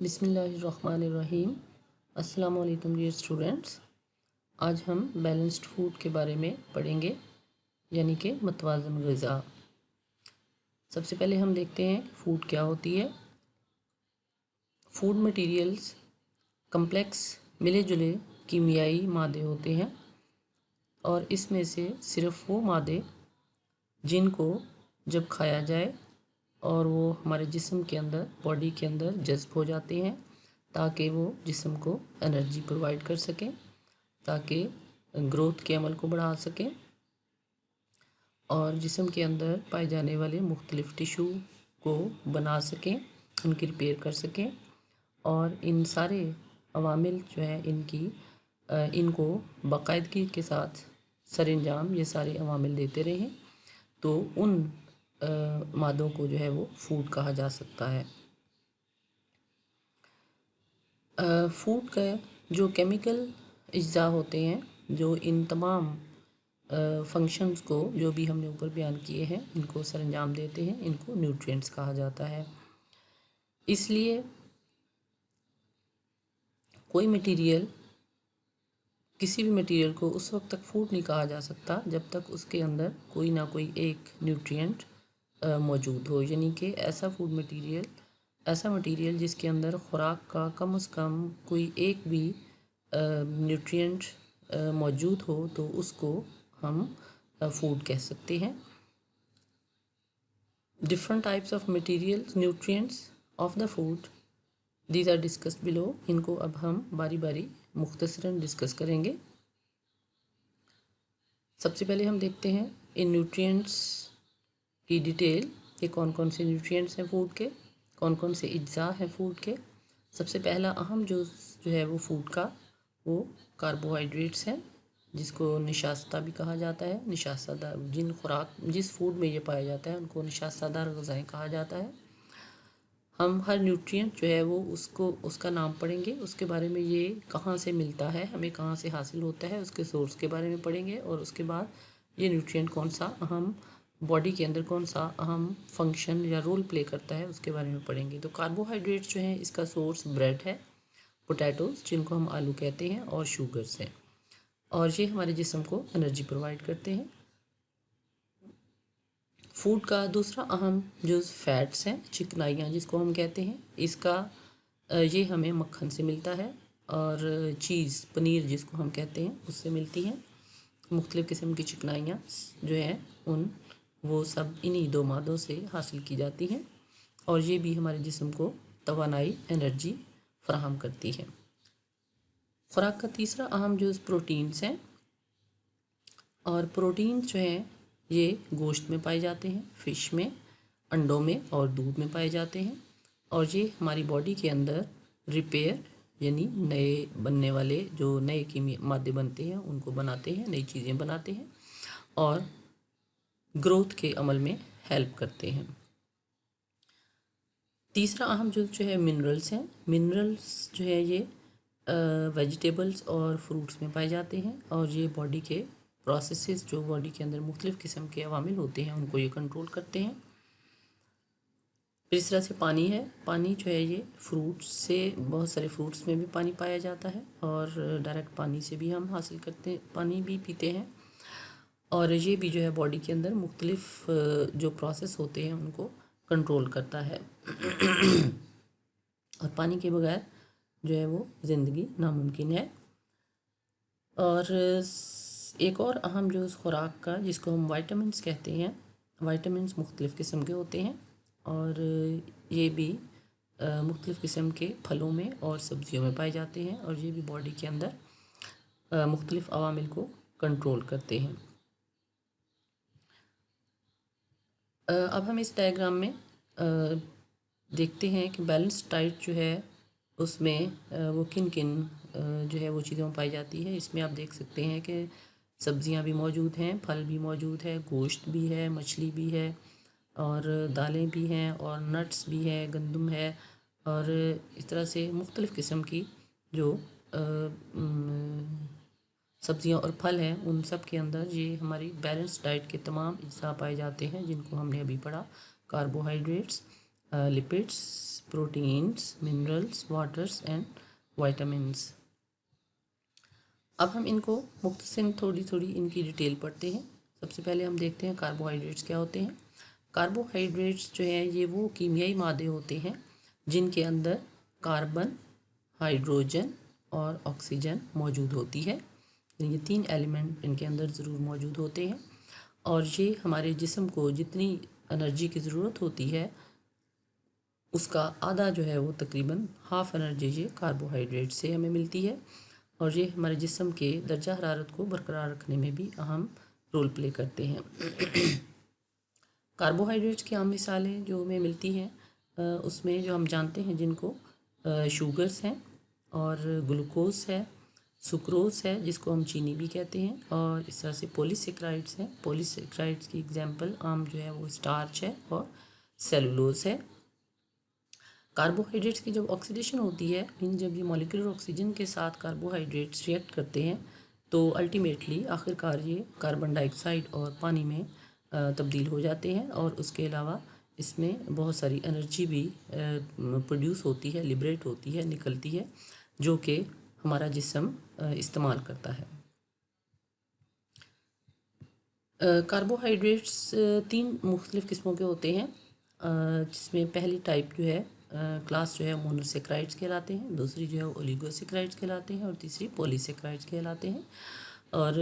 बिस्मिल्लाहिर्रहमानिर्रहीम। अस्सलाम वालेकुम डियर स्टूडेंट्स। आज हम बैलेंस्ड फूड के बारे में पढ़ेंगे, यानी कि मतवाज़न ग़िज़ा। सबसे पहले हम देखते हैं कि फ़ूड क्या होती है। फूड मटेरियल्स कम्प्लेक्स मिले जुले कीमियाई मादे होते हैं और इसमें से सिर्फ़ वो मादे जिनको जब खाया जाए और वो हमारे जिस्म के अंदर, बॉडी के अंदर जज़्ब हो जाते हैं ताकि वो जिस्म को एनर्जी प्रोवाइड कर सकें, ताकि ग्रोथ के अमल को बढ़ा सकें और जिस्म के अंदर पाए जाने वाले मुख्तलिफ़ टिशू को बना सकें, उनकी रिपेयर कर सकें। और इन सारे अवामिल जो है इनको बाकायदगी के साथ सरअंजाम ये सारे अवामिल देते रहें तो उन मादों को जो है वो फूड कहा जा सकता है। फूड का जो केमिकल अज्जा होते हैं, जो इन तमाम फंक्शंस को जो भी हमने ऊपर बयान किए हैं इनको सरअंजाम देते हैं, इनको न्यूट्रिएंट्स कहा जाता है। इसलिए कोई मटेरियल, किसी भी मटेरियल को उस वक्त तक फूड नहीं कहा जा सकता जब तक उसके अंदर कोई ना कोई एक न्यूट्रिएंट मौजूद हो, यानी कि ऐसा मटेरियल जिसके अंदर खुराक का कम से कम कोई एक भी न्यूट्रिएंट मौजूद हो तो उसको हम फूड कह सकते हैं। Different types of materials, nutrients of the food, these are discussed below. इनको अब हम बारी बारी मुख्तसरन डिस्कस करेंगे। सबसे पहले हम देखते हैं इन न्यूट्रिएंट्स की डिटेल कि कौन कौन से न्यूट्रिएंट्स हैं फूड के, कौन कौन से अज्जा हैं फूड के। सबसे पहला अहम जो है वो फूड का वो कार्बोहाइड्रेट्स हैं, जिसको निशास्ता भी कहा जाता है। निशास्तादार जिस फूड में ये पाया जाता है उनको निशास्तादार ग़िज़ाएँ कहा जाता है। हम हर न्यूट्रिएंट जो है वो उसका नाम पढ़ेंगे, उसके बारे में, ये कहाँ से मिलता है, हमें कहाँ से हासिल होता है, उसके सोर्स के बारे में पढ़ेंगे और उसके बाद ये न्यूट्रिएंट कौन सा अहम बॉडी के अंदर कौन सा अहम फंक्शन या रोल प्ले करता है उसके बारे में पढ़ेंगे। तो कार्बोहाइड्रेट्स जो हैं इसका सोर्स ब्रेड है, पोटैटोज़ जिनको हम आलू कहते हैं, और शुगर्स हैं, और ये हमारे जिस्म को एनर्जी प्रोवाइड करते हैं। फूड का दूसरा अहम जो फैट्स हैं, चिकनाइयाँ जिसको हम कहते हैं, ये हमें मक्खन से मिलता है, और चीज़, पनीर जिसको हम कहते हैं, उससे मिलती हैं। मुख्तलिफ़ किस्म की चिकनाइयाँ जो हैं वो सब इन्हीं दो मादों से हासिल की जाती हैं और ये भी हमारे जिस्म को तवानाई, एनर्जी फराहम करती है। खुराक का तीसरा अहम जो प्रोटीन्स हैं, और प्रोटीन्स जो हैं ये गोश्त में पाए जाते हैं, फ़िश में, अंडों में और दूध में पाए जाते हैं, और ये हमारी बॉडी के अंदर रिपेयर यानी नए बनने वाले जो नए कीमिया मादे बनते हैं उनको बनाते हैं, नई चीज़ें बनाते हैं और ग्रोथ के अमल में हेल्प करते हैं। तीसरा अहम जो है मिनरल्स हैं। मिनरल्स जो है ये वेजिटेबल्स और फ्रूट्स में पाए जाते हैं और ये बॉडी के प्रोसेसेस, जो बॉडी के अंदर मुख्तलिफ़ किस्म के अवामिल होते हैं उनको ये कंट्रोल करते हैं। इस तरह से पानी है। पानी जो है ये फ्रूट्स से, बहुत सारे फ्रूट्स में भी पानी पाया जाता है और डायरेक्ट पानी से भी हम हासिल करते हैं, पानी भी पीते हैं, और ये भी जो है बॉडी के अंदर मुख्तलिफ़ जो प्रोसेस होते हैं उनको कंट्रोल करता है और पानी के बगैर जो है वो ज़िंदगी नामुमकिन है। और एक और अहम जो खुराक का, जिसको हम वाइटामिन्स कहते हैं, वाइटामिन्स मुख्तलिफ़ किस्म के होते हैं और ये भी मुख्तलिफ़ किस्म के फलों में और सब्ज़ियों में पाए जाते हैं और ये भी बॉडी के अंदर मुख्तलिफ़ अवामिल को कंट्रोल करते हैं। अब हम इस डायग्राम में देखते हैं कि बैलेंस डाइट जो है उसमें वो किन किन जो है वो चीज़ों में पाई जाती है। इसमें आप देख सकते हैं कि सब्ज़ियां भी मौजूद हैं, फल भी मौजूद है, गोश्त भी है, मछली भी है और दालें भी हैं और नट्स भी है, गंदम है, और इस तरह से मुख्तलिफ़ किस्म की जो सब्ज़ियाँ और फल हैं उन सब के अंदर ये हमारी बैलेंस डाइट के तमाम हिस्सा पाए जाते हैं जिनको हमने अभी पढ़ा। Carbohydrates, lipids, proteins, minerals, waters and vitamins. अब हम इनको मुख्तसर थोड़ी थोड़ी इनकी डिटेल पढ़ते हैं। सबसे पहले हम देखते हैं कार्बोहाइड्रेट्स क्या होते हैं। कार्बोहाइड्रेट्स जो है ये वो कीमियाई मादे होते हैं जिनके अंदर कार्बन, हाइड्रोजन और ऑक्सीजन मौजूद होती है। ये 3 एलिमेंट इनके अंदर ज़रूर मौजूद होते हैं और ये हमारे जिस्म को जितनी एनर्जी की ज़रूरत होती है उसका आधा जो है वो तकरीबन हाफ एनर्जी ये कार्बोहाइड्रेट से हमें मिलती है और ये हमारे जिस्म के दर्जा हरारत को बरकरार रखने में भी अहम रोल प्ले करते हैं। कार्बोहाइड्रेट्स की आम मिसालें जो हमें मिलती हैं उसमें जो हम जानते हैं जिनको शुगर्स हैं और ग्लूकोज है, सुक्रोज है जिसको हम चीनी भी कहते हैं, और इस तरह से पॉलीसेक्राइड्स हैं। पॉलीसेक्राइड्स की एग्जांपल आम जो है वो स्टार्च है और सेलुलोज है। कार्बोहाइड्रेट्स की जब ऑक्सीडेशन होती है, इन जब ये मॉलिक्यूलर ऑक्सीजन के साथ कार्बोहाइड्रेट्स रिएक्ट करते हैं तो अल्टीमेटली आखिरकार ये कार्बन डाइऑक्साइड और पानी में तब्दील हो जाते हैं और उसके अलावा इसमें बहुत सारी एनर्जी भी प्रोड्यूस होती है, लिबरेट होती है, निकलती है, जो कि हमारा जिस्म इस्तेमाल करता है। कार्बोहाइड्रेट्स 3 मुख्तलिफ़ किस्मों के होते हैं, जिसमें पहली टाइप जो है क्लास जो है मोनोसेक्राइड्स कहलाते हैं, दूसरी जो है ओलिगोसेक्राइड्स कहलाते हैं और तीसरी पॉलीसेक्राइड्स कहलाते हैं। और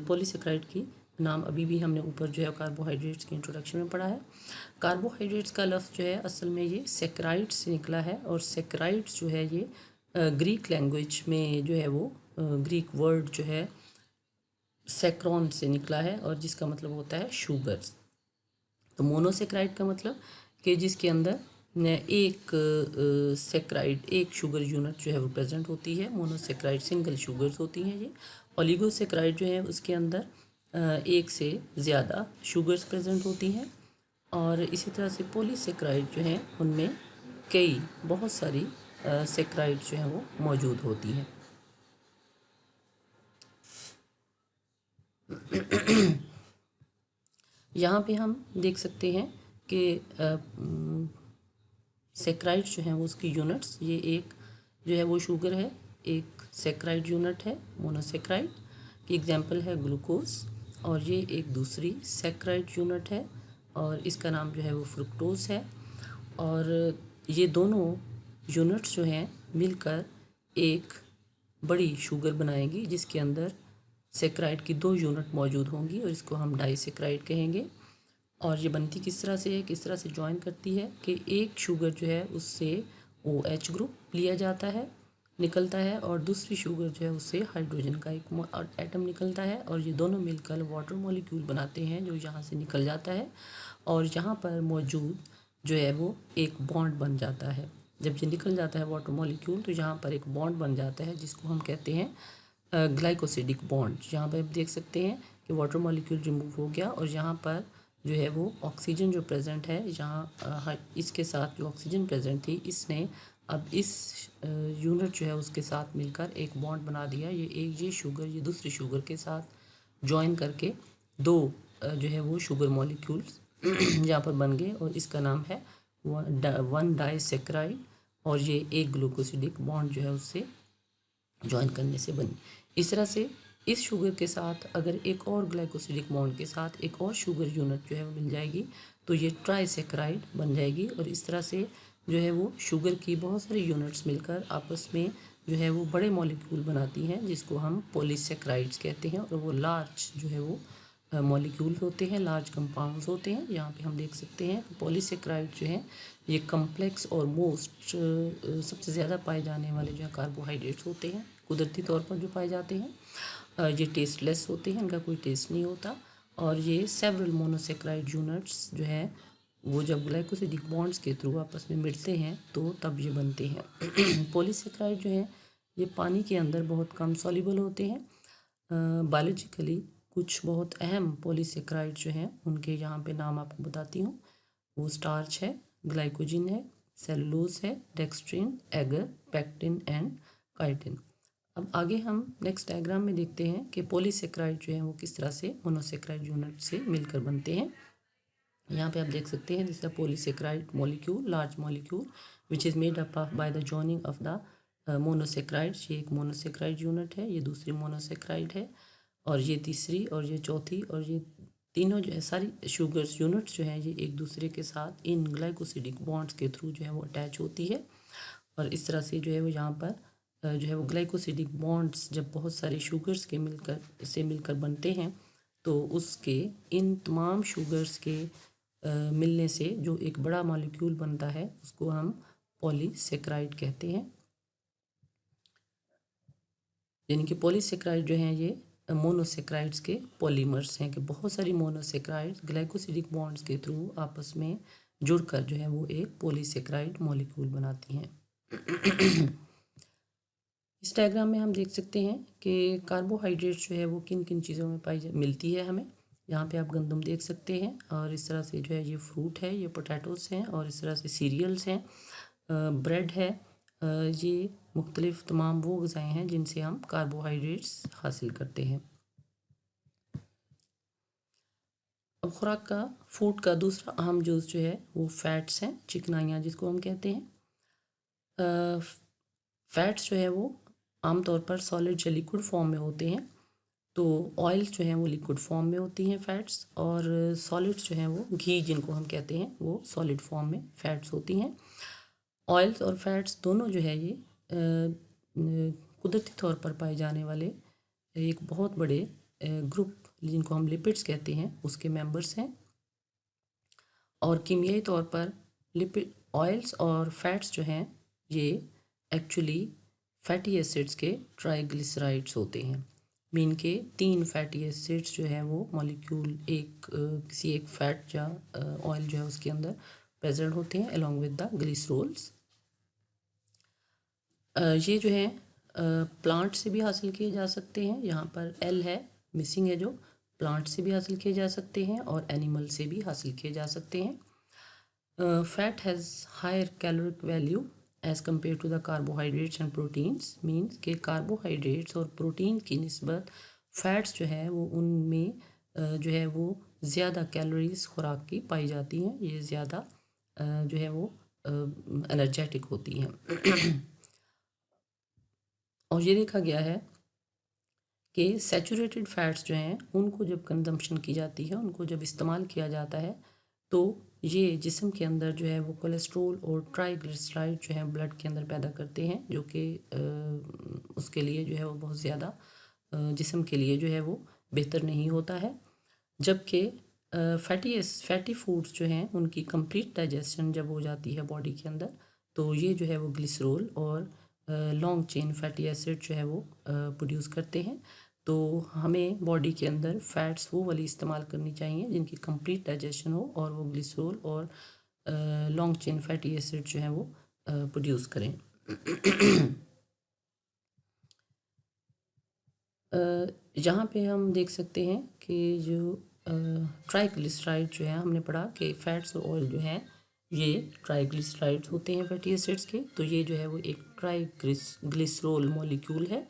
पॉलीसेक्राइड की नाम अभी भी हमने ऊपर जो है कार्बोहाइड्रेट्स के इंट्रोडक्शन में पढ़ा है। कार्बोहाइड्रेट्स का लफ्ज़ जो है असल में ये सेक्राइड्स से निकला है और सेक्राइड्स जो है ये ग्रीक लैंग्वेज में जो है वो ग्रीक वर्ड जो है सेक्रॉन से निकला है और जिसका मतलब होता है शुगर्स। तो मोनोसेक्राइड का मतलब कि जिसके अंदर एक सेक्राइड, एक शुगर यूनिट जो है वो प्रेजेंट होती है। मोनोसेक्राइड सिंगल शुगर्स होती हैं ये। ओलिगोसेक्राइड जो है उसके अंदर एक से ज़्यादा शुगर्स प्रेजेंट होती हैं और इसी तरह से पॉलीसेक्राइड जो हैं उनमें कई बहुत सारी सेक्राइड जो हैं वो मौजूद होती हैं। यहाँ पे हम देख सकते हैं कि सेक्राइड्स जो हैं वो उसकी यूनिट्स, ये एक जो है वो शुगर है, एक सेक्राइड यूनिट है मोनोसेक्राइड की एग्जांपल है ग्लूकोज, और ये एक दूसरी सेक्राइड यूनिट है और इसका नाम जो है वो फ्रुक्टोज है। और ये दोनों यूनिट्स जो हैं मिलकर एक बड़ी शुगर बनाएंगी जिसके अंदर सेक्राइड की 2 यूनिट मौजूद होंगी और इसको हम डाइसेक्राइड कहेंगे। और ये बनती किस तरह से है, किस तरह से ज्वाइन करती है कि एक शुगर जो है उससे OH ग्रुप लिया जाता है, निकलता है, और दूसरी शुगर जो है उससे हाइड्रोजन का एक एटम निकलता है और ये दोनों मिलकर वाटर मॉलिक्यूल बनाते हैं जो यहाँ से निकल जाता है और यहाँ पर मौजूद जो है वो एक बॉन्ड बन जाता है। जब ये निकल जाता है वाटर मॉलिक्यूल तो यहाँ पर एक बॉन्ड बन जाता है जिसको हम कहते हैं ग्लाइकोसिडिक बॉन्ड। यहाँ पर आप देख सकते हैं कि वाटर मॉलिक्यूल रिमूव हो गया और यहाँ पर जो है वो ऑक्सीजन जो प्रेजेंट है यहाँ इसके साथ जो ऑक्सीजन प्रेजेंट थी इसने अब इस यूनिट जो है उसके साथ मिलकर एक बॉन्ड बना दिया। ये शुगर ये दूसरी शुगर के साथ जॉइन करके 2 जो है वो शुगर मॉलिक्यूल्स यहाँ पर बन गए और इसका नाम है 1 डाइसेक्राइड और ये एक ग्लूकोसिडिक बॉन्ड जो है उससे ज्वाइन करने से बनी। इस तरह से इस शुगर के साथ अगर एक और ग्लाइकोसिडिक बॉन्ड के साथ एक और शुगर यूनिट जो है वो मिल जाएगी तो ये ट्राइसेक्राइड बन जाएगी और इस तरह से जो है वो शुगर की बहुत सारी यूनिट्स मिलकर आपस में जो है वो बड़े मॉलिक्यूल बनाती हैं जिसको हम पॉलीसेक्राइड्स कहते हैं और वो लार्ज जो है वो मॉलिक्यूल होते हैं, लार्ज कंपाउंड्स होते हैं। यहाँ पे हम देख सकते हैं पॉलीसेक्राइड जो है ये कम्प्लेक्स और मोस्ट सबसे ज़्यादा पाए जाने वाले जो है कार्बोहाइड्रेट्स होते हैं कुदरती तौर पर जो पाए जाते हैं। ये टेस्टलेस होते हैं, इनका कोई टेस्ट नहीं होता और ये सेवरल मोनोसेक्राइड यूनिट्स जो है वो जब ग्लाइकोसिडिक बॉन्ड्स के थ्रू आपस में मिलते हैं तो तब ये बनते हैं। पॉलीसेक्राइड जो है ये पानी के अंदर बहुत कम सॉल्युबल होते हैं। बायोलॉजिकली कुछ बहुत अहम पॉलीसेक्राइड जो हैं उनके यहाँ पे नाम आपको बताती हूँ। वो स्टार्च है, ग्लाइकोजिन है, सेलुलोज है, dextrin, agar, pectin and chitin. अब आगे हम नेक्स्ट डायग्राम में देखते हैं कि पॉलीसेक्राइड जो है वो किस तरह से मोनोसेक्राइड यूनिट से मिलकर बनते हैं। यहाँ पे आप देख सकते हैं, this is a polysaccharide molecule, large molecule which is made up by the joining of the monosaccharides. ये एक मोनोसेक्राइड यूनिट है, ये दूसरी मोनोसेक्राइड है, और ये तीसरी, और ये चौथी, और ये तीनों जो है सारी शुगर्स यूनिट्स जो हैं ये एक दूसरे के साथ इन ग्लाइकोसिडिक बॉन्ड्स के थ्रू जो है वो अटैच होती है। और इस तरह से जो है वो यहाँ पर जो है वो ग्लाइकोसिडिक बॉन्ड्स जब बहुत सारे शुगर्स के मिलकर बनते हैं, तो उसके इन तमाम शुगर्स के मिलने से जो एक बड़ा मॉलिक्यूल बनता है उसको हम पॉलीसेक्राइड कहते हैं। यानी कि पॉलीसेक्राइड जो हैं ये मोनोसेक्राइड्स के पॉलीमर्स हैं, कि बहुत सारी मोनोसेक्राइड्स ग्लाइकोसिडिक बॉन्ड्स के थ्रू आपस में जुड़कर जो है वो एक पॉलीसेक्राइड मॉलिक्यूल बनाती हैं। इस डायग्राम में हम देख सकते हैं कि कार्बोहाइड्रेट्स जो है वो किन किन चीज़ों में मिलती है हमें। यहाँ पे आप गंदम देख सकते हैं, और इस तरह से जो है ये फ्रूट है, ये पोटैटोस हैं, और इस तरह से सीरियल्स हैं, ब्रेड है। ये मुख्तलिफ तमाम वो ग़िज़ाएँ हैं जिनसे हम कार्बोहाइड्रेट्स हासिल करते हैं। अब खुराक का फूड का दूसरा अहम जुज़ जो है वो फैट्स हैं, चिकनाइयाँ जिसको हम कहते हैं। फैट्स जो है वो आमतौर पर सॉलिड या लिक्विड फॉर्म में होते हैं। तो ऑयल्स जो हैं वो लिक्विड फॉर्म में होती हैं फैट्स, और सॉलिड्स जो हैं वो घी जिनको हम कहते हैं वो सॉलिड फॉर्म में फैट्स होती हैं। ऑयल्स और फैट्स दोनों जो है ये कुदरती तौर पर पाए जाने वाले एक बहुत बड़े ग्रुप जिनको हम लिपिड्स कहते हैं उसके मेंबर्स हैं। और कीमियाई तौर पर लिपिड ऑयल्स और फैट्स जो हैं ये एक्चुअली फैटी एसिड्स के ट्राइग्लिसराइड्स होते हैं। मीन के 3 फैटी एसिड्स जो है वो मॉलिक्यूल किसी एक फैट या ऑयल जो है उसके अंदर प्रेजेंट होते हैं अलॉन्ग विद द ग्लिसरोल्स। ये जो है प्लांट से भी हासिल किए जा सकते हैं। यहाँ पर एल है, मिसिंग है, जो प्लांट से भी हासिल किए जा सकते हैं और एनिमल से भी हासिल किए जा सकते हैं। Fat has higher caloric value as compare to the carbohydrates and proteins. Means के कार्बोहाइड्रेट्स और प्रोटीन की निस्बत फैट्स जो है वो उनमें जो है वो ज़्यादा कैलोरीज खुराक की पाई जाती हैं। ये ज़्यादा जो है वो एनर्जेटिक होती हैं। और ये देखा गया है कि सैचुरेटेड फैट्स जो हैं उनको जब कंजम्पशन की जाती है, उनको जब इस्तेमाल किया जाता है, तो ये जिस्म के अंदर जो है वो कोलेस्ट्रोल और ट्राइग्लिसराइड जो है ब्लड के अंदर पैदा करते हैं, जो कि उसके लिए जो है वो बहुत ज़्यादा जिस्म के लिए जो है वो बेहतर नहीं होता है। जबकि फैटी फूड्स जो हैं उनकी कंप्लीट डाइजेशन जब हो जाती है बॉडी के अंदर, तो ये जो है वो ग्लिसरॉल और लॉन्ग चेन फैटी एसिड जो है वो प्रोड्यूस करते हैं। तो हमें बॉडी के अंदर फैट्स वो वाली इस्तेमाल करनी चाहिए जिनकी कंप्लीट डाइजेशन हो और वो ग्लिसरॉल और लॉन्ग चेन फैटी एसिड जो है वो प्रोड्यूस करें। यहाँ पे हम देख सकते हैं कि जो ट्राइग्लिसराइड जो है हमने पढ़ा कि फैट्स और ऑयल जो है ये ट्राइग्लिसराइड्स होते हैं फैटी एसिड्स के। तो ये जो है वो एक ट्राइग्लिसरॉल मॉलिक्यूल है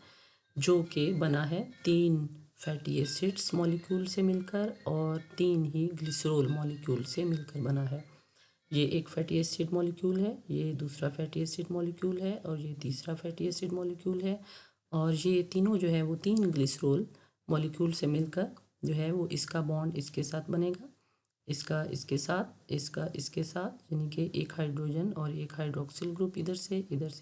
जो कि बना है 3 फैटी एसिड्स मॉलिक्यूल से मिलकर और 3 ही ग्लिसरॉल मॉलिक्यूल से मिलकर बना है। ये एक फैटी एसिड मॉलिक्यूल है, ये दूसरा फैटी एसिड मॉलिक्यूल है, और ये तीसरा फैटी एसिड मॉलिक्यूल है। और ये तीनों जो है वो 3 ग्लिसरॉल मॉलिक्यूल से मिलकर जो है वो इसका बॉन्ड इसके साथ बनेगा, इसका इसके साथ, इसका इसके साथ, यानी कि एक हाइड्रोजन और एक हाइड्रोक्सिल ग्रुप इधर से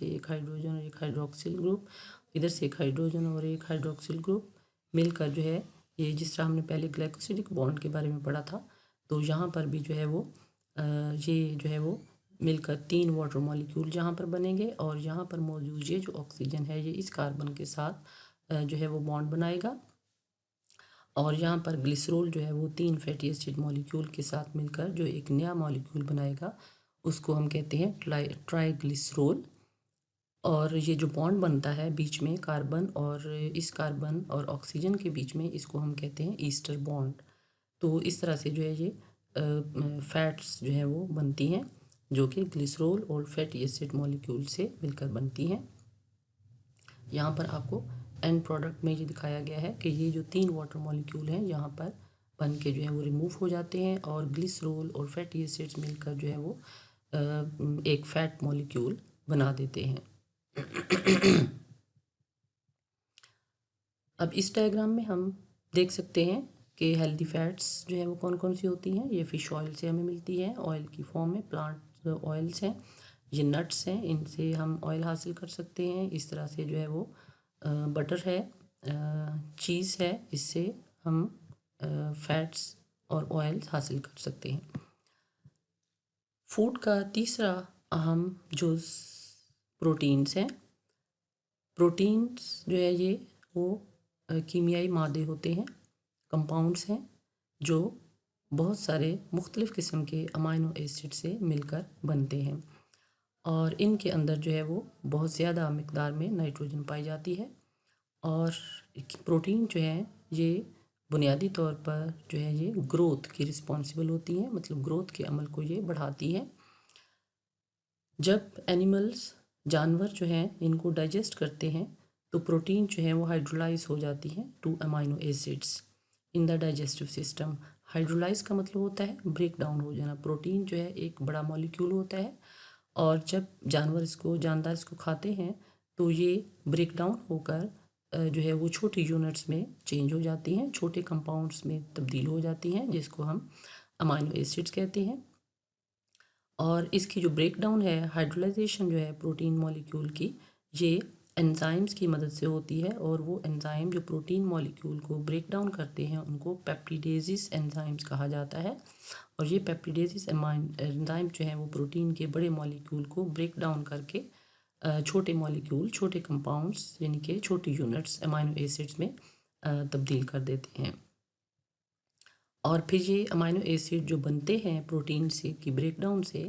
एक हाइड्रोजन और एक हाइड्रोक्सिल ग्रुप, इधर से एक हाइड्रोजन और एक हाइड्रोक्सिल ग्रुप मिलकर जो है ये, जिस तरह हमने पहले ग्लाइकोसिडिक बॉन्ड के बारे में पढ़ा था, तो यहाँ पर भी जो है वो ये जो है वो मिलकर 3 वाटर मॉलिक्यूल जहाँ पर बनेंगे, और यहाँ पर मौजूद ये जो ऑक्सीजन है ये इस कार्बन के साथ जो है वो बॉन्ड बनाएगा। और यहाँ पर ग्लिसरॉल जो है वो 3 फैटी एसिड मॉलिक्यूल के साथ मिलकर जो एक नया मॉलिक्यूल बनाएगा उसको हम कहते हैं ट्राइग्लिसरॉल। और ये जो बॉन्ड बनता है बीच में कार्बन और ऑक्सीजन के बीच में, इसको हम कहते हैं ईस्टर बॉन्ड। तो इस तरह से जो है ये फैट्स जो है वो बनती हैं जो कि ग्लिसरॉल और फैटी एसिड मॉलिक्यूल से मिलकर बनती हैं। यहाँ पर आपको एंड प्रोडक्ट में ये दिखाया गया है कि ये जो 3 वाटर मॉलिक्यूल हैं यहाँ पर बन के जो है वो रिमूव हो जाते हैं और ग्लिसरॉल और फैटी एसिड्स मिलकर जो है वो एक फैट मॉलिक्यूल बना देते हैं। अब इस डायग्राम में हम देख सकते हैं कि हेल्दी फैट्स जो है वो कौन कौन सी होती हैं। ये फिश ऑयल से हमें मिलती है ऑयल की फॉर्म में, प्लांट ऑयल्स हैं, ये नट्स हैं, इनसे हम ऑयल हासिल कर सकते हैं। इस तरह से जो है वो बटर है, चीज़ है, इससे हम फैट्स और ऑयल्स हासिल कर सकते हैं। फूड का तीसरा अहम जुज़ प्रोटीन्स हैं। प्रोटीन्स जो है ये वो कीमियाई मादे होते हैं, कंपाउंड्स हैं जो बहुत सारे मुख्तलिफ़ किस्म के अमाइनो एसिड से मिलकर बनते हैं और इनके अंदर जो है वो बहुत ज़्यादा मिकदार में नाइट्रोजन पाई जाती है। और प्रोटीन जो है ये बुनियादी तौर पर जो है ये ग्रोथ की रिस्पॉन्सिबल होती हैं, मतलब ग्रोथ के अमल को ये बढ़ाती है। जब एनिमल्स, जानवर जो हैं इनको डाइजेस्ट करते हैं तो प्रोटीन जो है वो हाइड्रोलाइज हो जाती हैं two amino acids in the digestive system. Hydrolyse का मतलब होता है ब्रेक डाउन हो जाना। प्रोटीन जो है एक बड़ा मॉलिक्यूल होता है और जब जानदार इसको खाते हैं तो ये ब्रेक डाउन होकर जो है वो छोटी यूनिट्स में चेंज हो जाती हैं, छोटे कंपाउंड्स में तब्दील हो जाती हैं, जिसको हम अमाइनो एसिड्स कहते हैं। और इसकी जो ब्रेक डाउन है, हाइड्रोलाइजेशन जो है प्रोटीन मॉलिक्यूल की, ये एंजाइम्स की मदद से होती है और वो एंजाइम जो प्रोटीन मॉलिक्यूल को ब्रेक डाउन करते हैं उनको पेप्टिडेजिस एंजाइम्स कहा जाता है। और ये पेप्टिडेजिस एंजाइम जो है वो प्रोटीन के बड़े मॉलिक्यूल को ब्रेक डाउन करके छोटे मॉलिक्यूल, छोटे कंपाउंड्स यानी कि छोटी यूनिट्स अमाइनो एसिड्स में तब्दील कर देते हैं। और फिर ये अमाइनो एसिड जो बनते हैं प्रोटीन से की ब्रेकडाउन से,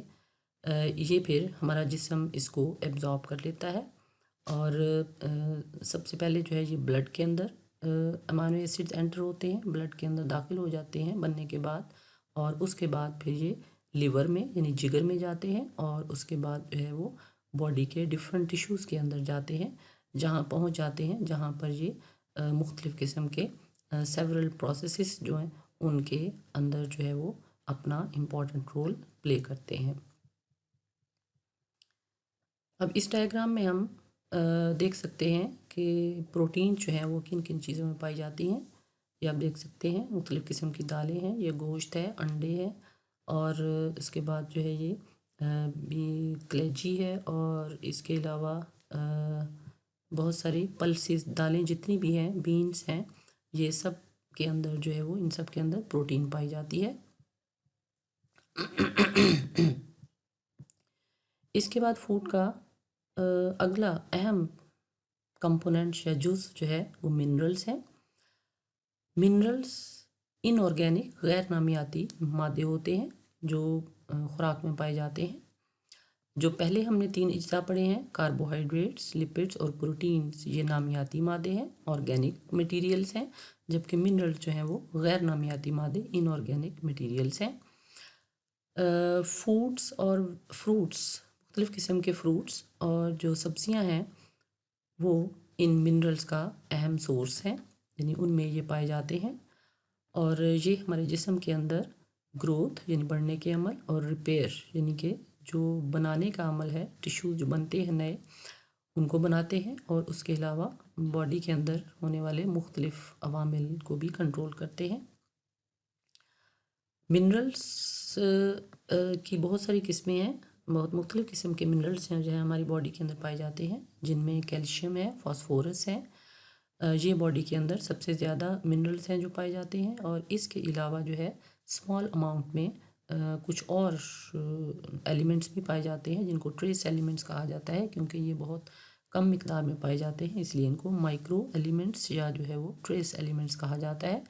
ये फिर हमारा जिस्म इसको एब्जॉर्ब कर लेता है और सबसे पहले जो है ये ब्लड के अंदर अमाइनो एसिड्स एंटर होते हैं, ब्लड के अंदर दाखिल हो जाते हैं बनने के बाद, और उसके बाद फिर ये लिवर में यानी जिगर में जाते हैं और उसके बाद जो है वो बॉडी के डिफरेंट टिश्यूज़ के अंदर जाते हैं, जहाँ पहुँच जाते हैं जहाँ पर ये मुख्तलिफ़ किस्म के सेवरल प्रोसेसेस जो हैं उनके अंदर जो है वो अपना इम्पॉर्टेंट रोल प्ले करते हैं। अब इस डायग्राम में हम देख सकते हैं कि प्रोटीन जो है वो किन किन चीज़ों में पाई जाती हैं। ये आप देख सकते हैं मुख्तलिफ़ किस्म की दालें हैं, ये गोश्त है, अंडे हैं और इसके बाद जो है ये भी कलेजी है और इसके अलावा बहुत सारी पल्सेस दालें जितनी भी हैं, बीन्स हैं, ये सब के अंदर जो है वो इन सब के अंदर प्रोटीन पाई जाती है। इसके बाद फूड का अगला अहम कंपोनेंट या जुज़ जो है वो मिनरल्स हैं। मिनरल्स इनऑर्गेनिक गैर नामियाती मादे होते हैं जो खुराक में पाए जाते हैं। जो पहले हमने 3 अज्जा पढ़े हैं, कार्बोहाइड्रेट्स, लिपिड्स और प्रोटीन्स, ये नामियाती मादे हैं, ऑर्गेनिक मटेरियल्स हैं, जबकि मिनरल्स जो हैं वो गैर नामियाती मादे इनऑर्गेनिक मटेरियल्स हैं। फूड्स और फ्रूट्स, मुख्तलिफ़ किस्म के फ्रूट्स और जो सब्जियां हैं वो इन मिनरल्स का अहम सोर्स हैं, यानी उनमें ये पाए जाते हैं और ये हमारे जिस्म के अंदर ग्रोथ यानी बढ़ने के अमल और रिपेयर यानी कि जो बनाने का अमल है, टिश्यू जो बनते हैं नए उनको बनाते हैं और उसके अलावा बॉडी के अंदर होने वाले मुख्तलिफ़ अवामिल को भी कंट्रोल करते हैं। मिनरल्स की बहुत सारी किस्में हैं, बहुत मुख्तलिफ़ किस्म के मिनरल्स हैं जो है हमारी बॉडी के अंदर पाए जाते हैं, जिनमें कैल्शियम है, फास्फोरस है। ये बॉडी के अंदर सबसे ज़्यादा मिनरल्स हैं जो पाए जाते हैं और इसके अलावा जो है स्मॉल अमाउंट में कुछ और एलिमेंट्स भी पाए जाते हैं जिनको ट्रेस एलिमेंट्स कहा जाता है, क्योंकि ये बहुत कम मिकदार में पाए जाते हैं इसलिए इनको माइक्रो एलिमेंट्स या जो है वो ट्रेस एलिमेंट्स कहा जाता है।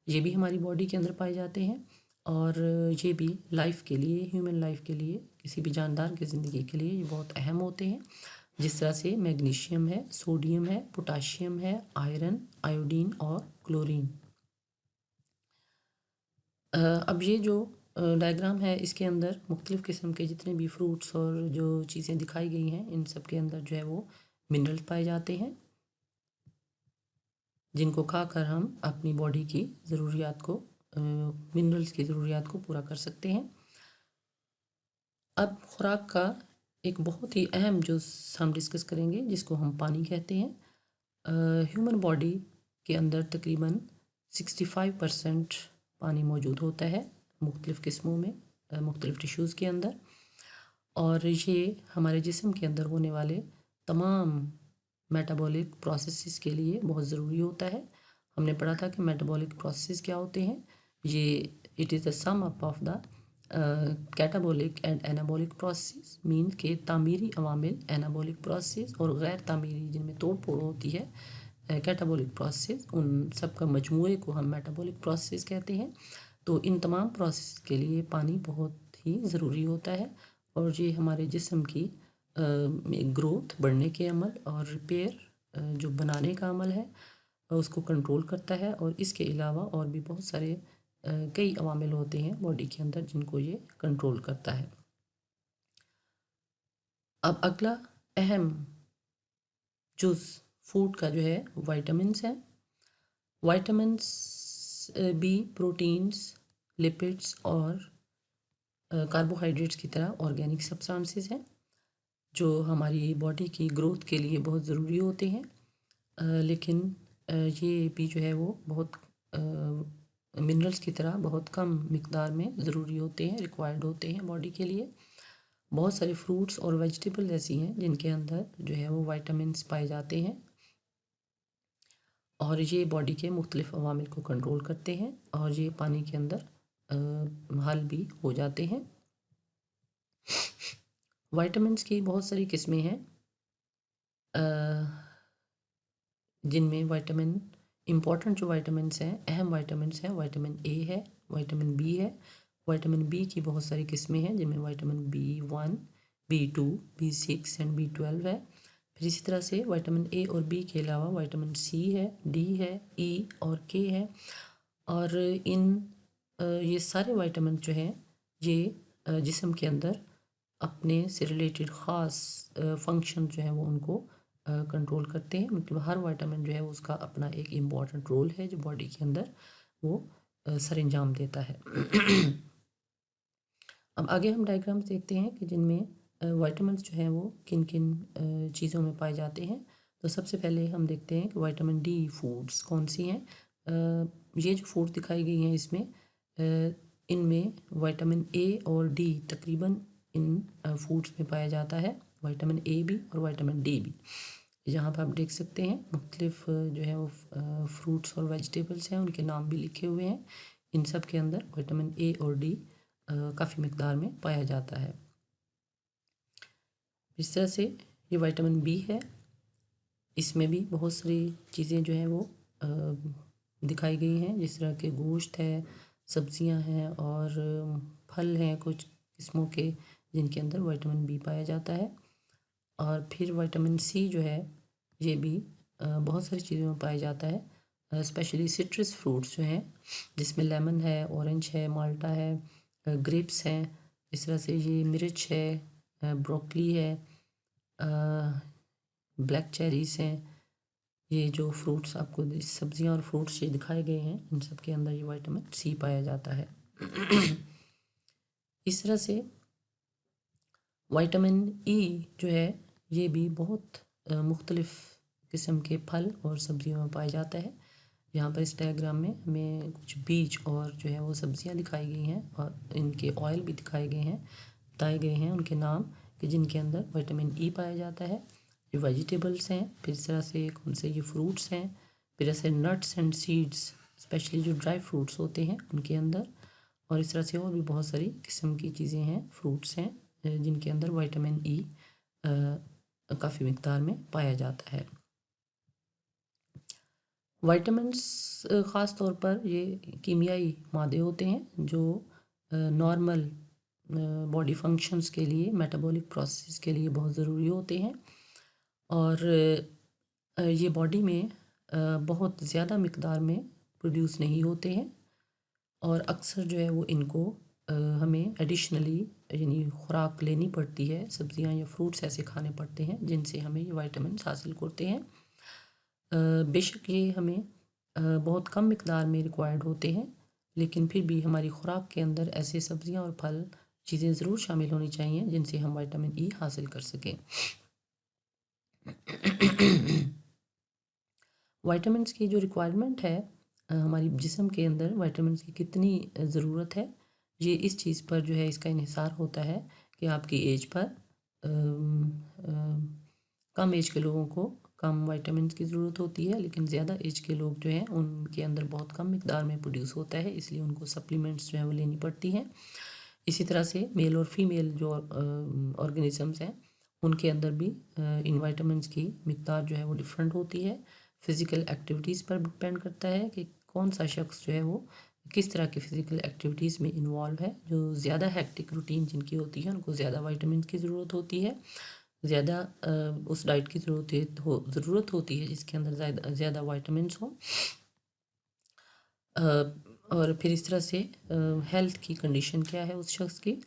ये भी हमारी बॉडी के अंदर पाए जाते हैं और ये भी लाइफ के लिए, ह्यूमन लाइफ के लिए, किसी भी जानदार की ज़िंदगी के लिए ये बहुत अहम होते हैं। जिस तरह से मैग्नीशियम है, सोडियम है, पोटाशियम है, आयरन, आयोडीन और क्लोरीन। अब ये जो डायग्राम है इसके अंदर मुख्तलिफ़ किस्म के जितने भी फ्रूट्स और जो चीज़ें दिखाई गई हैं इन सब के अंदर जो है वो मिनरल्स पाए जाते हैं, जिनको खाकर हम अपनी बॉडी की ज़रूरियात को मिनरल्स की ज़रूरियात को पूरा कर सकते हैं। अब खुराक का एक बहुत ही अहम जो हम डिस्कस करेंगे जिसको हम पानी कहते हैं। ह्यूमन बॉडी के अंदर तकरीबन 65% पानी मौजूद होता है मुख्तलिफ़ किस्मों में, मुख्तलिफ़ टिश्यूज़ के अंदर, और ये हमारे जिस्म के अंदर होने वाले तमाम मेटाबॉलिक प्रोसेसेस के लिए बहुत ज़रूरी होता है। हमने पढ़ा था कि मेटाबॉलिक प्रोसेस क्या होते हैं। ये it is the sum up of the catabolic and anabolic process, mean के तामीरी अवामिल एनाबॉलिक प्रोसेस और गैर तामीरी जिनमें तोड़ फोड़ होती है कैटाबॉलिक प्रोसेस, उन सब का मजमूए को हम मेटाबॉलिक प्रोसेस कहते हैं। तो इन तमाम प्रोसेस के लिए पानी बहुत ही ज़रूरी होता है और ये हमारे जिस्म की ग्रोथ, बढ़ने के अमल और रिपेयर जो बनाने का अमल है उसको कंट्रोल करता है। और इसके अलावा और भी बहुत सारे कई अवामिल होते हैं बॉडी के अंदर जिनको ये कंट्रोल करता है। अब अगला अहम जुज़ फूड का जो है वाइटामिन्स है। वाइटामिन्स बी प्रोटीन्स, लिपिड्स और कार्बोहाइड्रेट्स की तरह ऑर्गेनिक सब्सटेंसेस हैं जो हमारी बॉडी की ग्रोथ के लिए बहुत ज़रूरी होते हैं। लेकिन ये भी जो है वो बहुत मिनरल्स की तरह बहुत कम मिकदार में ज़रूरी होते हैं, रिक्वायर्ड होते हैं बॉडी के लिए। बहुत सारे फ्रूट्स और वेजिटेबल ऐसी हैं जिनके अंदर जो है वो वाइटामिन्स पाए जाते हैं और ये बॉडी के मुख्तलिफ अवामिल को कंट्रोल करते हैं और ये पानी के अंदर हल भी हो जाते हैं। वाइटामिन्स की बहुत सारी किस्में हैं जिनमें वाइटामिन इम्पॉर्टेंट जो वाइटामिन्स हैं, अहम वाइटामिन्स हैं, वाइटामिन ए है, वाइटामिन बी है। वाइटामिन बी की बहुत सारी किस्में हैं जिनमें vitamin B1, B2, B6 and B12 है। फिर इसी तरह से वाइटामिन ए और बी के अलावा वाइटामिन सी है, डी है, ई और के है। और ये सारे वाइटामिन जो हैं ये जिस्म के अंदर अपने से रिलेटेड ख़ास फंक्शन जो है वो उनको कंट्रोल करते हैं। मतलब हर विटामिन जो है उसका अपना एक इम्पॉर्टेंट रोल है जो बॉडी के अंदर वो सर अंजाम देता है। अब आगे हम डायग्राम्स देखते हैं कि जिनमें वाइटामिन जो हैं वो किन किन चीज़ों में पाए जाते हैं। तो सबसे पहले हम देखते हैं कि विटामिन डी फूड्स कौन सी हैं। ये जो फूड दिखाई गई हैं इसमें इनमें विटामिन ए और डी तकरीबन इन फूड्स में पाया जाता है, विटामिन ए भी और विटामिन डी भी। यहाँ पर आप देख सकते हैं मुख्तलिफ जो है वो फ्रूट्स और वेजिटेबल्स हैं, उनके नाम भी लिखे हुए हैं। इन सब के अंदर विटामिन ए और डी काफ़ी मिकदार में पाया जाता है। इस तरह से ये विटामिन बी है, इसमें भी बहुत सारी चीज़ें जो हैं वो दिखाई गई हैं, जिस तरह के गोश्त है, सब्जियां हैं और फल हैं कुछ किस्मों के जिनके अंदर विटामिन बी पाया जाता है। और फिर विटामिन सी जो है ये भी बहुत सारी चीज़ों में पाया जाता है, स्पेशली सिट्रस फ्रूट्स जो हैं जिसमें लेमन है, ऑरेंज है, माल्टा है, ग्रेप्स हैं। इस तरह से ये मिर्च है, ब्रोकली है, ब्लैक चेरीज़ हैं। ये जो फ्रूट्स आपको सब्जियां और फ्रूट्स ये दिखाए गए हैं इन सब के अंदर ये विटामिन सी पाया जाता है। इस तरह से विटामिन ई जो है ये भी बहुत मुख्तलिफ़ किस्म के फल और सब्जियों में पाया जाता है। यहाँ पर इस डायग्राम में हमें कुछ बीज और जो है वो सब्जियाँ दिखाई गई हैं और इनके ऑयल भी दिखाए गए हैं, बताए गए हैं उनके नाम कि जिनके अंदर विटामिन ई पाया जाता है। ये वेजिटेबल्स हैं, फिर इस तरह से कौन से ये फ्रूट्स हैं, फिर ऐसे नट्स एंड सीड्स स्पेशली जो ड्राई फ्रूट्स होते हैं उनके अंदर, और इस तरह से और भी बहुत सारी किस्म की चीज़ें हैं, फ्रूट्स हैं जिनके अंदर विटामिन ई काफ़ी मिकदार में पाया जाता है। विटामिन्स ख़ास तौर पर ये कीमियाई मादे होते हैं जो नॉर्मल बॉडी फंक्शंस के लिए, मेटाबॉलिक प्रोसेस के लिए बहुत ज़रूरी होते हैं और ये बॉडी में बहुत ज़्यादा मिकदार में प्रोड्यूस नहीं होते हैं और अक्सर जो है वो इनको हमें एडिशनली यानी खुराक लेनी पड़ती है, सब्जियां या फ्रूट्स ऐसे खाने पड़ते हैं जिनसे हमें ये विटामिन्स हासिल होते हैं। बेशक ये हमें बहुत कम मिकदार में रिक्वायर्ड होते हैं लेकिन फिर भी हमारी खुराक के अंदर ऐसे सब्जियां और फल चीज़ें ज़रूर शामिल होनी चाहिए जिनसे हम विटामिन ई हासिल कर सकें। विटामिन्स की जो रिक्वायरमेंट है हमारी जिस्म के अंदर विटामिन्स की कितनी ज़रूरत है, ये इस चीज़ पर जो है इसका इन्हिसार होता है कि आपकी एज पर कम एज के लोगों को कम विटामिन्स की ज़रूरत होती है, लेकिन ज़्यादा एज के लोग जो हैं उनके अंदर बहुत कम मिकदार में प्रोड्यूस होता है, इसलिए उनको सप्लीमेंट्स जो है वो लेनी पड़ती हैं। इसी तरह से मेल और फीमेल जो ऑर्गेनिजम्स हैं उनके अंदर भी इन विटामिन्स की मिकदार जो है वो डिफरेंट होती है। फिज़िकल एक्टिविटीज़ पर डिपेंड करता है कि कौन सा शख्स जो है वो किस तरह की फ़िज़िकल एक्टिविटीज़ में इन्वॉल्व है। जो ज़्यादा हेक्टिक रूटीन जिनकी होती है उनको ज़्यादा विटामिन की ज़रूरत होती है, ज़्यादा उस डाइट की ज़रूरत होती है जिसके अंदर ज़्यादा विटामिन्स हों। और फिर इस तरह से हेल्थ की कंडीशन क्या है उस शख्स की।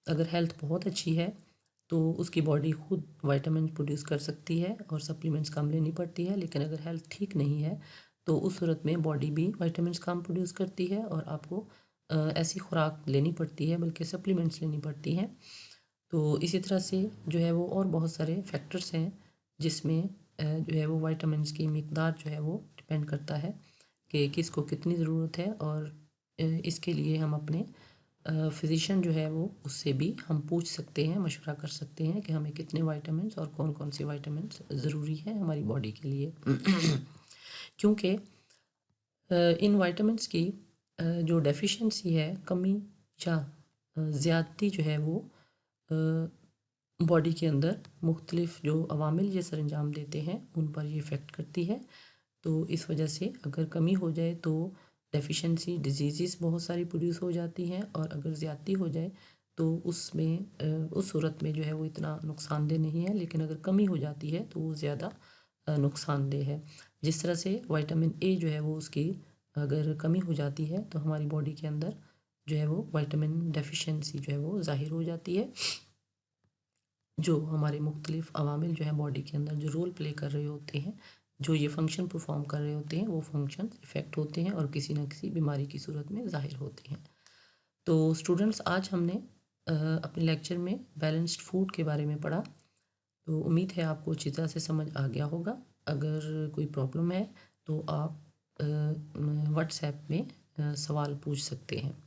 अगर हेल्थ बहुत अच्छी है तो उसकी बॉडी खुद विटामिन प्रोड्यूस कर सकती है और सप्लीमेंट्स कम लेनी पड़ती है, लेकिन अगर हेल्थ ठीक नहीं है तो उस सूरत में बॉडी भी विटामिन्स कम प्रोड्यूस करती है और आपको ऐसी खुराक लेनी पड़ती है, बल्कि सप्लीमेंट्स लेनी पड़ती हैं। तो इसी तरह से जो है वो और बहुत सारे फैक्टर्स हैं जिसमें जो है वो विटामिन्स की मिकदार जो है वो डिपेंड करता है कि किसको कितनी ज़रूरत है। और इसके लिए हम अपने फिजिशियन जो है वो उससे भी हम पूछ सकते हैं, मशवरा कर सकते हैं कि हमें कितने विटामिन्स और कौन कौन से विटामिन्स ज़रूरी हैं हमारी बॉडी के लिए। क्योंकि इन विटामिन्स की जो डेफिशिएंसी है, कमी या ज़्यादती जो है वो बॉडी के अंदर मुख्तलिफ जो अवामिल ये सरंजाम देते हैं उन पर ये इफ़ेक्ट करती है। तो इस वजह से अगर कमी हो जाए तो डेफिशिएंसी डिजीज़ बहुत सारी प्रोड्यूस हो जाती हैं, और अगर ज़्यादती हो जाए तो उसमें उस सूरत में जो है वो इतना नुकसानदेह नहीं है, लेकिन अगर कमी हो जाती है तो वो ज़्यादा नुकसानदेह है। जिस तरह से विटामिन ए जो है वो उसकी अगर कमी हो जाती है तो हमारी बॉडी के अंदर जो है वो विटामिन डेफिशिएंसी जो है वो ज़ाहिर हो जाती है। जो हमारे मुख्तलिफ अवामिल जो हैं बॉडी के अंदर जो रोल प्ले कर रहे होते हैं, जो ये फंक्शन परफॉर्म कर रहे होते हैं, वो फंक्शन इफ़ेक्ट होते हैं और किसी न किसी बीमारी की सूरत में ज़ाहिर होते हैं। तो स्टूडेंट्स, आज हमने अपने लेक्चर में बैलेंस्ड फूड के बारे में पढ़ा। तो उम्मीद है आपको अच्छी तरह से समझ आ गया होगा। अगर कोई प्रॉब्लम है तो आप व्हाट्सएप में सवाल पूछ सकते हैं।